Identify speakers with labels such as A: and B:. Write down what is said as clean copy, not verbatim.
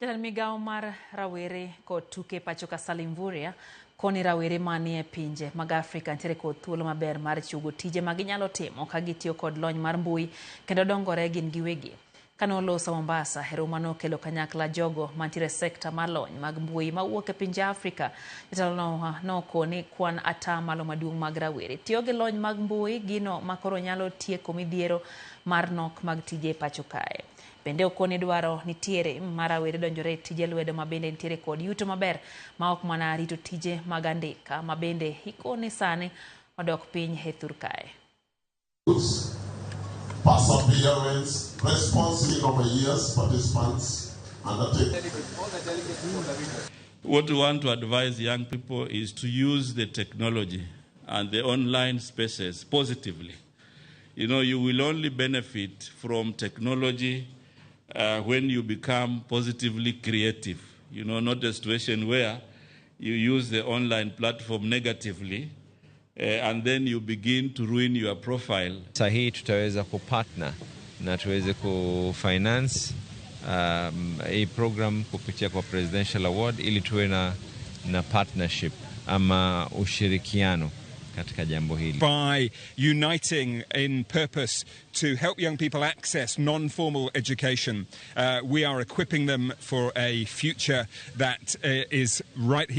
A: Jatend migao mar Rawere kod tuke pacho ka Mvurya koni rawere manie pinje mag Afrika nitiere kod thuolo maber mar chugo tije ma ginyalo timo ka gitiyo kod lony mar mbui kendo dongore gin giwegi. Kano loso Mombasa, romo nokelo kanyakla jogo mantiere sekta mar lony mag mbui mawuok e pinje Afrika. Jatelo nokoni kwan atamalo maduong' mag rawere tiyo gi lony mag mbui gino makoro nyalo tieko midhiero mar nok mag tije pacho kae. Bende okoni dwaro nitiere mar rawere donjore tije lwedo mabende nitiere kod yuto maber ma ok mana rito tije mag andika mabende ikoni sani odok piny e thur kae.
B: Perseverance, response over years, participants undertake.
C: What we want to advise young people is to use the technology and the online spaces positively. You know, you will only benefit from technology when you become positively creative. You know, not a situation where you use the online platform negatively and then you begin to ruin your profile.
D: Sahi tutaweza kupartner na tuweze kufinance hii program kupitia kwa Presidential Award ili tuwe na partnership ama ushirikiano katika jambo hili.
E: By uniting in purpose to help young people access non-formal education, we are equipping them for a future that is right here.